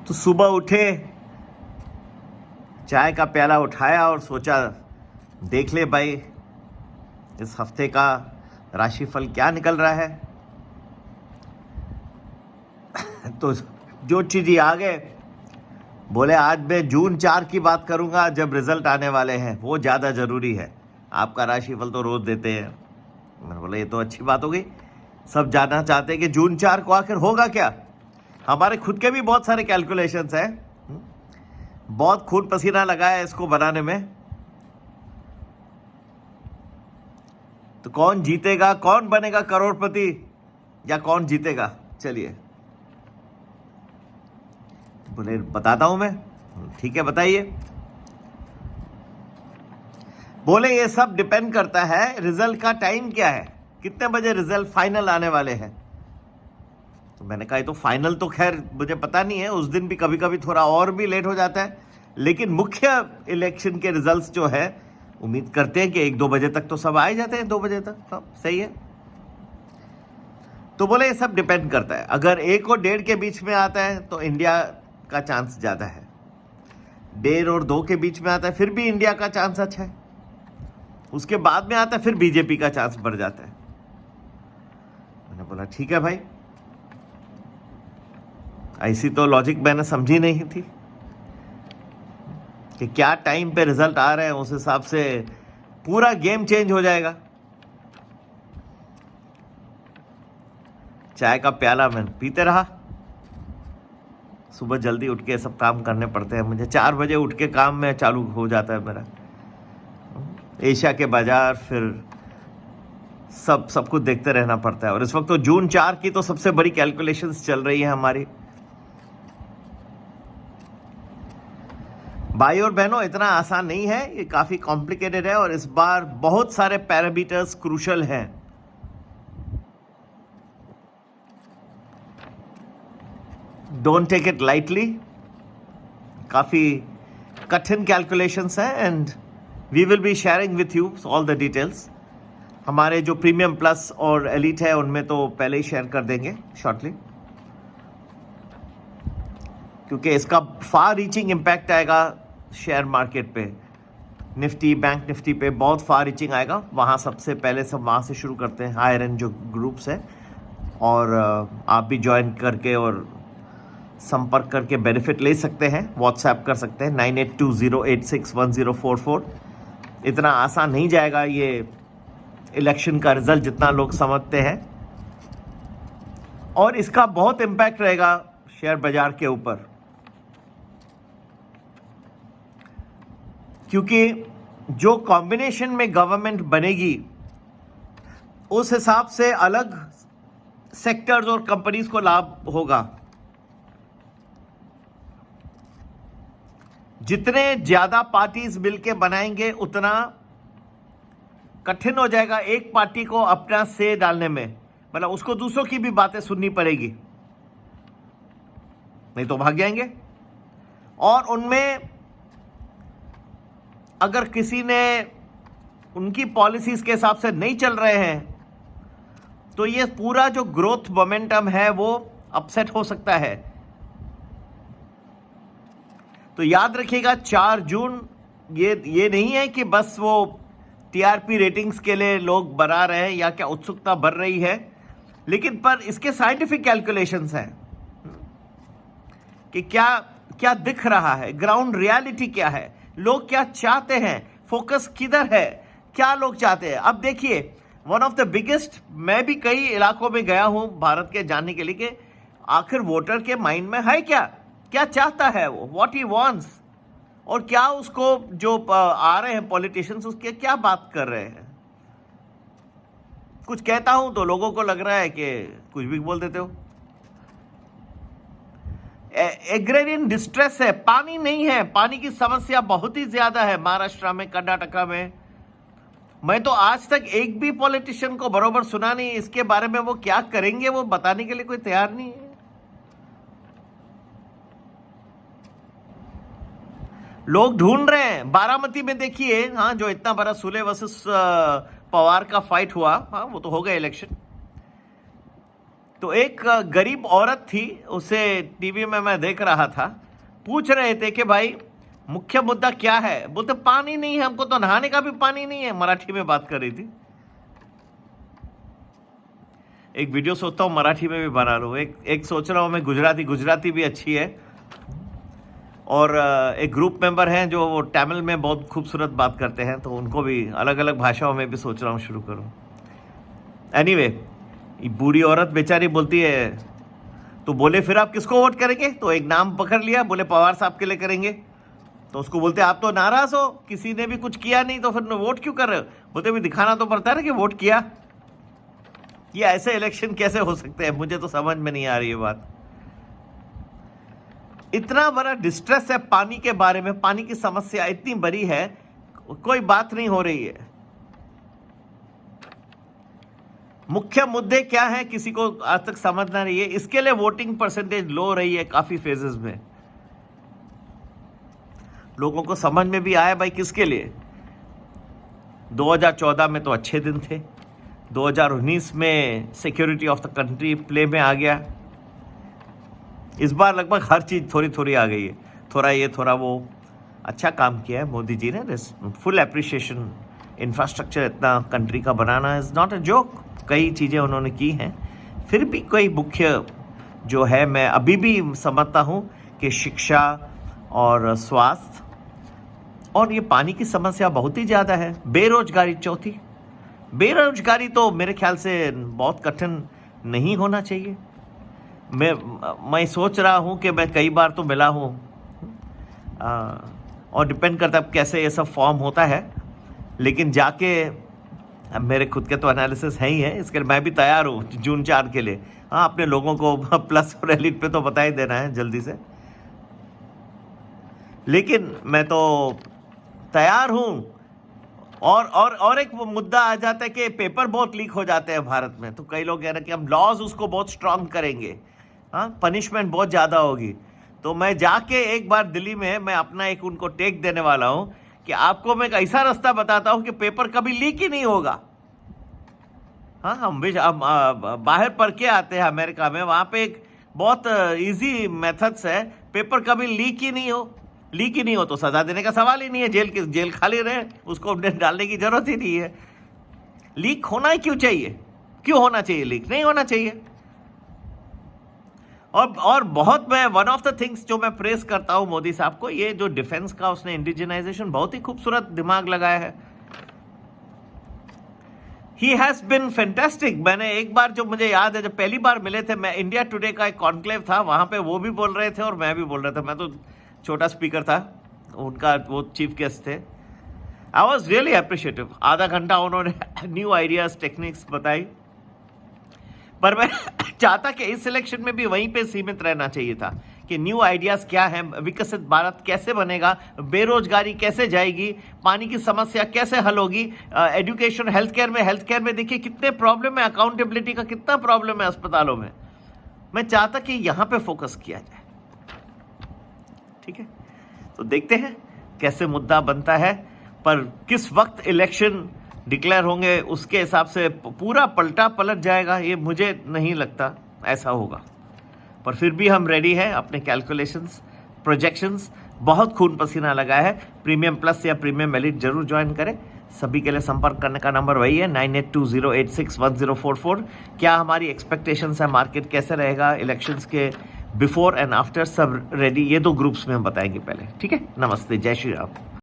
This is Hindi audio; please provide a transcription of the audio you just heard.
तो सुबह उठे, चाय का प्याला उठाया और सोचा देख ले भाई इस हफ्ते का राशिफल क्या निकल रहा है। तो ज्योतिषी जी आ गए, बोले आज मैं जून 4 की बात करूंगा जब रिजल्ट आने वाले हैं, वो ज़्यादा ज़रूरी है, आपका राशिफल तो रोज़ देते हैं। मैंने बोला ये तो अच्छी बात हो गई, सब जानना चाहते हैं कि जून 4 को आखिर होगा क्या। हमारे खुद के भी बहुत सारे कैलकुलेशंस हैं, बहुत खून पसीना लगा है इसको बनाने में। तो कौन जीतेगा, कौन बनेगा करोड़पति या कौन जीतेगा, चलिए बोले बताता हूं मैं। ठीक है बताइए। बोले ये सब डिपेंड करता है रिजल्ट का टाइम क्या है, कितने बजे रिजल्ट फाइनल आने वाले हैं। तो मैंने कहा तो फाइनल तो खैर मुझे पता नहीं है, उस दिन भी कभी कभी थोड़ा और भी लेट हो जाता है, लेकिन मुख्य इलेक्शन के रिजल्ट्स जो है उम्मीद करते हैं कि 1-2 बजे तक तो सब आ ही जाते हैं, 2 बजे तक सब सही है। तो बोले ये सब डिपेंड करता है, अगर 1 और 1:30 के बीच में आता है तो इंडिया का चांस ज़्यादा है, 1:30 और 2 के बीच में आता है फिर भी इंडिया का चांस अच्छा है, उसके बाद में आता है फिर बीजेपी का चांस बढ़ जाता है। मैंने बोला ठीक है भाई, ऐसी तो लॉजिक मैंने समझी नहीं थी कि क्या टाइम पे रिजल्ट आ रहे हैं उस हिसाब से पूरा गेम चेंज हो जाएगा। चाय का प्याला मैं पीते रहा। सुबह जल्दी उठ के सब काम करने पड़ते हैं मुझे, 4 बजे उठ के काम में चालू हो जाता है मेरा, एशिया के बाजार फिर सब कुछ देखते रहना पड़ता है। और इस वक्त तो जून 4 की तो सबसे बड़ी कैलकुलेशंस चल रही है हमारी। भाई और बहनों इतना आसान नहीं है, ये काफी कॉम्प्लिकेटेड है और इस बार बहुत सारे पैरामीटर्स क्रूशल हैं। डोंट टेक इट लाइटली, काफी कठिन कैलकुलेशंस हैं and we will be sharing with you all the details. हमारे जो प्रीमियम प्लस और एलिट है उनमें तो पहले ही शेयर कर देंगे शॉर्टली, क्योंकि इसका फार रीचिंग इम्पैक्ट आएगा शेयर मार्केट पे, निफ्टी बैंक निफ्टी पे बहुत फार रीचिंग आएगा। वहाँ सबसे पहले सब वहाँ से शुरू करते हैं, हायर एंड जो ग्रुप्स है, और आप भी ज्वाइन करके और संपर्क करके बेनिफिट ले सकते हैं, व्हाट्सएप कर सकते हैं 9820861044। इतना आसान नहीं जाएगा ये इलेक्शन का रिजल्ट जितना लोग समझते हैं, और इसका बहुत इम्पैक्ट रहेगा शेयर बाजार के ऊपर, क्योंकि जो कॉम्बिनेशन में गवर्नमेंट बनेगी उस हिसाब से अलग सेक्टर्स और कंपनीज को लाभ होगा। जितने ज्यादा पार्टीज मिलके बनाएंगे उतना कठिन हो जाएगा एक पार्टी को अपना से डालने में, मतलब उसको दूसरों की भी बातें सुननी पड़ेगी, नहीं तो भाग जाएंगे। और उनमें अगर किसी ने उनकी पॉलिसीज के हिसाब से नहीं चल रहे हैं तो ये पूरा जो ग्रोथ मोमेंटम है वो अपसेट हो सकता है। तो याद रखिएगा 4 जून ये नहीं है कि बस वो टीआरपी रेटिंग्स के लिए लोग बना रहे हैं या क्या उत्सुकता बढ़ रही है, लेकिन पर इसके साइंटिफिक कैलकुलेशंस हैं कि क्या क्या दिख रहा है, ग्राउंड रियलिटी क्या है, लोग क्या चाहते हैं, फोकस किधर है, क्या लोग चाहते हैं। अब देखिए वन ऑफ द बिगेस्ट, मैं भी कई इलाकों में गया हूं भारत के जानने के लिए कि आखिर वोटर के माइंड में है क्या, क्या चाहता है वो, व्हाट ही वांट्स, और क्या उसको जो आ रहे हैं पॉलिटिशियंस उसके क्या बात कर रहे हैं। कुछ कहता हूं तो लोगों को लग रहा है कि कुछ भी बोल देते हो। एग्रेरियन डिस्ट्रेस है, पानी नहीं है, पानी की समस्या बहुत ही ज्यादा है महाराष्ट्र में, कर्नाटका में। मैं तो आज तक एक भी पॉलिटिशियन को बरोबर सुना नहीं, इसके बारे में वो क्या करेंगे वो बताने के लिए कोई तैयार नहीं है। लोग ढूंढ रहे हैं, बारामती में देखिए, हाँ जो इतना बड़ा सुले वर्सेस पवार का फाइट हुआ, हाँ वो तो हो गया इलेक्शन, तो एक गरीब औरत थी, उसे टीवी में मैं देख रहा था, पूछ रहे थे कि भाई मुख्य मुद्दा क्या है। बोलते पानी नहीं है, हमको तो नहाने का भी पानी नहीं है। मराठी में बात कर रही थी। एक वीडियो सोचता हूँ मराठी में भी बना लूँ, एक सोच रहा हूँ मैं गुजराती भी अच्छी है। और एक ग्रुप मेंबर हैं जो वो तमिल में बहुत खूबसूरत बात करते हैं, तो उनको भी अलग अलग भाषाओं में भी सोच रहा हूँ शुरू करूँ। एनीवे, बूढ़ी औरत बेचारी बोलती है, तो बोले फिर आप किसको वोट करेंगे? तो एक नाम पकड़ लिया, बोले पवार साहब के लिए करेंगे। तो उसको बोलते आप तो नाराज हो, किसी ने भी कुछ किया नहीं, तो फिर वोट क्यों कर रहे हो? बोलते भी दिखाना तो पड़ता है ना कि वोट किया। ये ऐसे इलेक्शन कैसे हो सकते हैं? मुझे तो समझ में नहीं आ रही है बात। इतना बड़ा डिस्ट्रेस है पानी के बारे में, पानी की समस्या इतनी बड़ी है, कोई बात नहीं हो रही है। मुख्य मुद्दे क्या है किसी को आज तक समझना नहीं है। इसके लिए वोटिंग परसेंटेज लो रही है काफी फेजेस में। लोगों को समझ में भी आया भाई किसके लिए। 2014 में तो अच्छे दिन थे, 2019 में security of the country play में आ गया। इस बार लगभग हर चीज थोड़ी थोड़ी आ गई है, थोड़ा ये थोड़ा वो। अच्छा काम किया है मोदी जी ने, फुल एप्रिशिएशन। इंफ्रास्ट्रक्चर इतना कंट्री का बनाना इज नॉट अ जोक। कई चीज़ें उन्होंने की हैं, फिर भी कोई मुख्य जो है, मैं अभी भी समझता हूँ कि शिक्षा और स्वास्थ्य और ये पानी की समस्या बहुत ही ज़्यादा है। बेरोजगारी चौथी। बेरोजगारी तो मेरे ख्याल से बहुत कठिन नहीं होना चाहिए। मैं सोच रहा हूँ कि मैं कई बार तो मिला हूँ, और डिपेंड करता है कैसे ये सब फॉर्म होता है, लेकिन जाके अब मेरे खुद के तो एनालिसिस है ही है, इसके लिए मैं भी तैयार हूँ जून 4 के लिए। हाँ, अपने लोगों को प्लस और एलिट पे तो बता ही देना है जल्दी से, लेकिन मैं तो तैयार हूँ। और एक मुद्दा आ जाता है कि पेपर बहुत लीक हो जाते हैं भारत में, तो कई लोग कह रहे हैं कि हम लॉज उसको बहुत स्ट्रांग करेंगे, हाँ, पनिशमेंट बहुत ज़्यादा होगी। तो मैं जाके एक बार दिल्ली में मैं अपना एक उनको टेक देने वाला हूँ कि आपको मैं एक ऐसा रास्ता बताता हूं कि पेपर कभी लीक ही नहीं होगा। हाँ, हम बाहर पढ़ के आते हैं अमेरिका में, वहां पे एक बहुत इजी मेथड्स है, पेपर कभी लीक ही नहीं हो तो सजा देने का सवाल ही नहीं है, जेल खाली रहे, उसको डालने की जरूरत ही नहीं है। लीक होना ही क्यों होना चाहिए? लीक नहीं होना चाहिए। और बहुत मैं वन ऑफ द थिंग्स जो मैं प्रेस करता हूं मोदी साहब को, ये जो डिफेंस का उसने इंडिजिनाइजेशन बहुत ही खूबसूरत दिमाग लगाया है। He has been fantastic. मैंने एक बार, जो मुझे याद है, जब पहली बार मिले थे, मैं इंडिया टुडे का एक कॉन्क्लेव था, वहां पे वो भी बोल रहे थे और मैं भी बोल रहा था। मैं तो छोटा स्पीकर था, उनका वो चीफ गेस्ट थे। I was really appreciative. आधा घंटा उन्होंने न्यू आइडियाज टेक्निक्स बताई, पर मैं चाहता कि इस इलेक्शन में भी वहीं पे सीमित रहना चाहिए था कि न्यू आइडियाज क्या है, विकसित भारत कैसे बनेगा, बेरोजगारी कैसे जाएगी, पानी की समस्या कैसे हल होगी, एजुकेशन, हेल्थ केयर में देखिए कितने प्रॉब्लम है, अकाउंटेबिलिटी का कितना प्रॉब्लम है अस्पतालों में। मैं चाहता कि यहाँ पे फोकस किया जाए। ठीक है, तो देखते हैं कैसे मुद्दा बनता है, पर किस वक्त इलेक्शन डिक्लेयर होंगे उसके हिसाब से पूरा पलट जाएगा, ये मुझे नहीं लगता ऐसा होगा। पर फिर भी हम रेडी हैं, अपने कैलकुलेशंस, प्रोजेक्शंस, बहुत खून पसीना लगा है। प्रीमियम प्लस या प्रीमियम एलिट जरूर ज्वाइन करें। सभी के लिए संपर्क करने का नंबर वही है 9820861044। क्या हमारी एक्सपेक्टेशंस है, मार्केट कैसे रहेगा, इलेक्शंस के बिफोर एंड आफ्टर, सब रेडी। ये 2 ग्रुप्स में हम बताएंगे पहले। ठीक है, नमस्ते, जय श्री राम।